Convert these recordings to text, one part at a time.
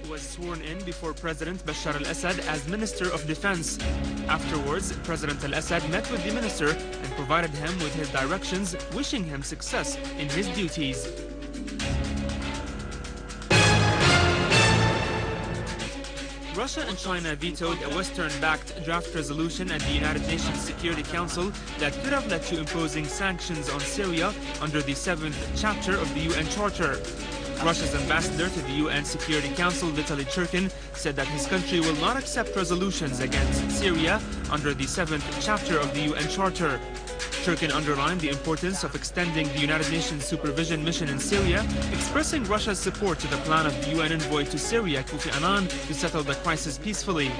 was sworn in before President Bashar al-Assad as Minister of Defense. Afterwards, President al-Assad met with the minister and provided him with his directions, wishing him success in his duties. Russia and China vetoed a Western-backed draft resolution at the United Nations Security Council that could have led to imposing sanctions on Syria under the 7th chapter of the UN Charter. Russia's ambassador to the UN Security Council, Veto China, said that his country will not accept resolutions against Syria under the 7th chapter of the UN Charter. Turkey underlined the importance of extending the United Nations supervision mission in Syria, expressing Russia's support to the plan of the UN envoy to Syria, Kofi Annan, to settle the crisis peacefully.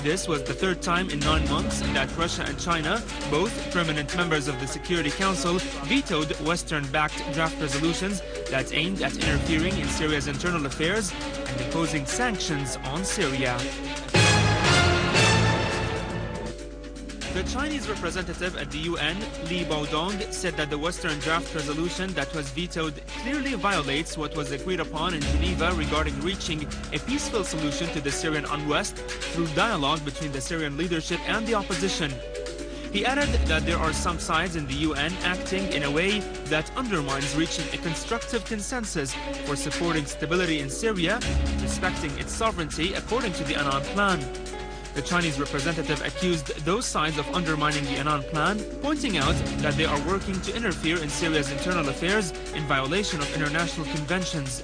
This was the third time in 9 months that Russia and China, both permanent members of the Security Council, vetoed Western-backed draft resolutions that aimed at interfering in Syria's internal affairs and imposing sanctions on Syria. The Chinese representative at the UN, Li Baodong, said that the Western draft resolution that was vetoed clearly violates what was agreed upon in Geneva regarding reaching a peaceful solution to the Syrian unrest through dialogue between the Syrian leadership and the opposition. He added that there are some sides in the UN acting in a way that undermines reaching a constructive consensus for supporting stability in Syria, respecting its sovereignty according to the Annan Plan. The Chinese representative accused those sides of undermining the Annan Plan, pointing out that they are working to interfere in Syria's internal affairs in violation of international conventions.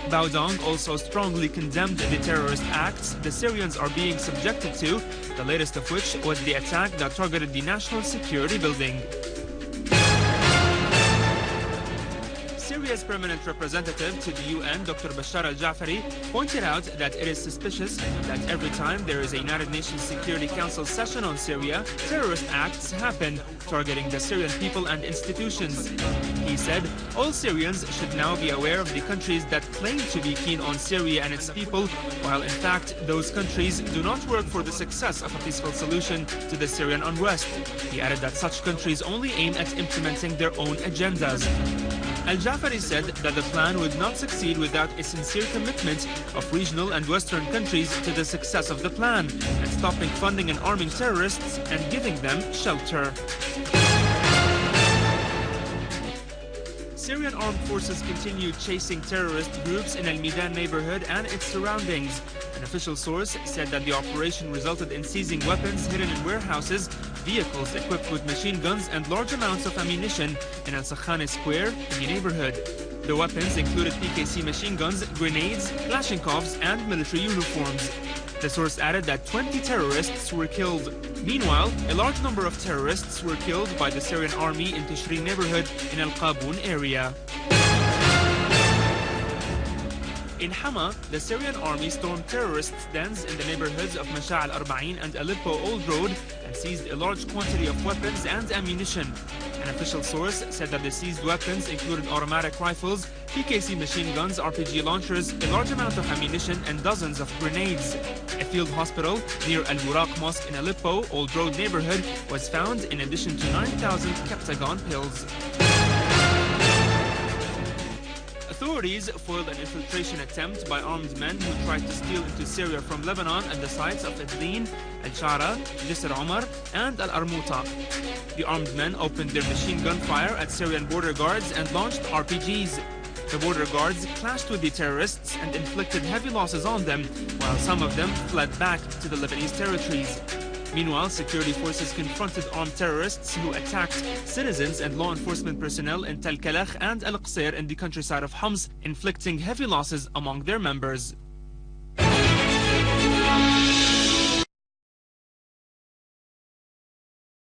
Baodong also strongly condemned the terrorist acts the Syrians are being subjected to, the latest of which was the attack that targeted the National Security Building. Syria's permanent representative to the UN, Dr. Bashar al-Jafari, pointed out that it is suspicious that every time there is a United Nations Security Council session on Syria, terrorist acts happen, targeting the Syrian people and institutions. He said all Syrians should now be aware of the countries that claim to be keen on Syria and its people, while in fact those countries do not work for the success of a peaceful solution to the Syrian unrest. He added that such countries only aim at implementing their own agendas. Al-Jafari said that the plan would not succeed without a sincere commitment of regional and Western countries to the success of the plan and stopping funding and arming terrorists and giving them shelter. Syrian armed forces continued chasing terrorist groups in Al-Midan neighborhood and its surroundings. An official source said that the operation resulted in seizing weapons hidden in warehouses, vehicles equipped with machine guns, and large amounts of ammunition in Al-Sakhane Square in the neighborhood. The weapons included PKC machine guns, grenades, Kalashnikovs, and military uniforms. The source added that 20 terrorists were killed. Meanwhile, a large number of terrorists were killed by the Syrian army in Tishrin neighborhood in Al-Qaboon area. In Hama, the Syrian army stormed terrorist dens in the neighborhoods of Masha' al-Arba'in and Aleppo Old Road and seized a large quantity of weapons and ammunition. An official source said that the seized weapons included automatic rifles, PKC machine guns, RPG launchers, a large amount of ammunition, and dozens of grenades. A field hospital near Al-Buraq Mosque in Aleppo Old Road neighborhood was found in addition to 9,000 Captagon pills. Authorities foiled an infiltration attempt by armed men who tried to steal into Syria from Lebanon at the sites of Idlin, Al-Shara, Jisr Omar, and Al-Armuta. The armed men opened their machine gun fire at Syrian border guards and launched RPGs. The border guards clashed with the terrorists and inflicted heavy losses on them, while some of them fled back to the Lebanese territories. Meanwhile, security forces confronted armed terrorists who attacked citizens and law enforcement personnel in Tel Kalakh and Al-Qasir in the countryside of Homs, inflicting heavy losses among their members.